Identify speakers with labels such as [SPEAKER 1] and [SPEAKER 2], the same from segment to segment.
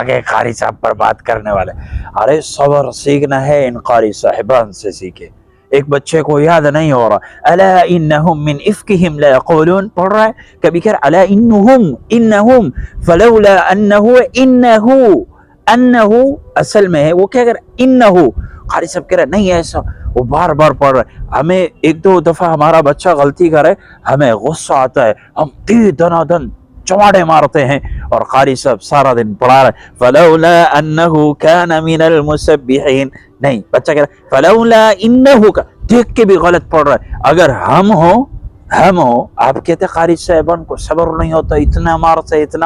[SPEAKER 1] آگے قاری صاحب پر بات کرنے والے. ارے صبر سیکھنا ہے ان قاری صاحبان سے سیکھے. ایک بچے کو یاد نہیں ہو رہا الا انہم من افکہم لا یقولون پڑھ رہا ہے, کبھی کہہ الا انہم فلولا انہو اصل میں ہے وہ کیا کر انہو. قاری صاحب کہہ رہے نہیں ایسا, وہ بار بار پڑھ رہے. ہمیں ایک دو دفعہ ہمارا بچہ غلطی کرے ہمیں غصہ آتا ہے, ہم تیر دنا دن چماڑے مارتے ہیں, اور قاری صاحب سارا دن پڑھا رہے فلولا انہو کان من المسبحین. نہیں, بچہ کہہ رہا فلولا انہو کا دیکھ کے بھی غلط پڑھ رہا ہے. اگر ہم ہو آپ کہتے قاری صاحبان کو صبر نہیں ہوتا, اتنا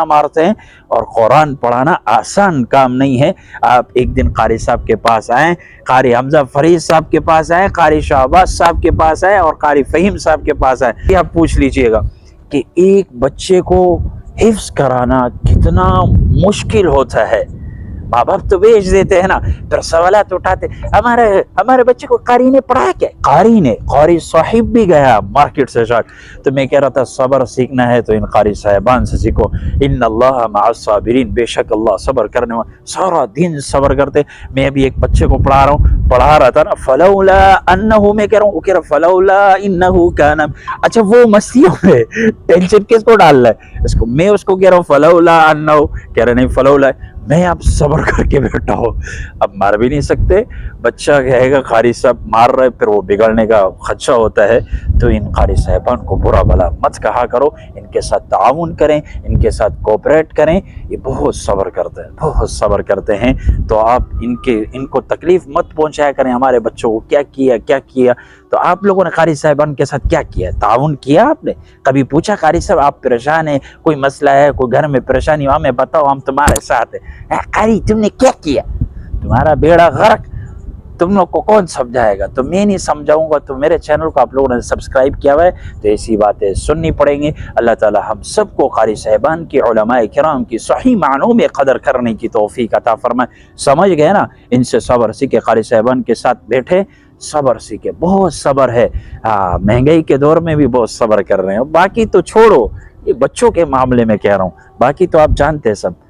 [SPEAKER 1] مارتے ہیں. اور قرآن پڑھانا آسان کام نہیں ہے. آپ ایک دن قاری صاحب کے پاس آئیں, قاری حمزہ فرید صاحب کے پاس آئیں, قاری شہباز صاحب کے پاس آئیں, اور قاری فہیم صاحب کے پاس آئیں. یہ آپ پوچھ لیجئے گا کہ ایک بچے کو حفظ کرانا کتنا مشکل ہوتا ہے. ماں باپ تو بیچ دیتے ہیں نا, پھر سوالات اٹھاتے ہمارے بچے کو قاری نے پڑھایا کیا؟ قاری صاحب بھی گیا مارکیٹ سے جا. تو میں کہہ رہا تھا صبر سیکھنا ہے تو ان قاری صاحبان سے سیکھو. ان اللہ مع الصابرین, بے شک اللہ صبر کرنے والے, سارا دن صبر کرتے. میں ابھی ایک بچے کو پڑھا رہا تھا نا, فلولا انہو, میں کہہ رہا ہوں, وہ کہہ رہا فلولا انہو کان. اچھا وہ مسیحوں میں ٹینشن کس کو ڈال رہا ہے اس کو, میں اس کو کہہ رہا ہوں فلولا انہو, کہہ رہے نہیں فلولا. میں اب صبر کر کے بیٹھا ہوں, اب مار بھی نہیں سکتے. بچہ کہے گا قاری صاحب مار رہے, پھر وہ بگڑنے کا خدشہ ہوتا ہے. تو ان قاری صاحبان کو برا بھلا مت کہا کرو, ان کے ساتھ تعاون کریں, ان کے ساتھ کوپریٹ کریں. یہ بہت صبر کرتے ہیں. تو آپ ان کو تکلیف مت پہنچایا کریں. ہمارے بچوں کو کیا کیا تو آپ لوگوں نے قاری صاحبان کے ساتھ کیا کیا, تعاون کیا آپ نے؟ کبھی پوچھا قاری صاحب آپ پریشان ہیں, کوئی مسئلہ ہے, کوئی گھر میں پریشانی, ہمیں بتاؤ ہم تمہارے ساتھ ہیں. قاری تم نے کیا کیا, تمہارا بیڑا غرق, تم لوگ کو کون سمجھائے گا؟ تو میں نہیں سمجھاؤں گا. تو میرے چینل کو آپ لوگوں نے سبسکرائب کیا ہوا ہے تو ایسی باتیں سننی پڑیں گی. اللہ تعالی ہم سب کو قاری صاحبان کی, علماء کرام کی صحیح معنوں میں قدر کرنے کی توفیق عطا فرمائے. سمجھ گئے نا؟ ان سے صبر سیکھے, قاری صاحبان کے ساتھ بیٹھے صبر سیکھے. بہت صبر ہے, مہنگائی کے دور میں بھی بہت صبر کر رہے ہیں. باقی تو چھوڑو, یہ بچوں کے معاملے میں کہہ رہا ہوں, باقی تو آپ جانتے ہیں سب.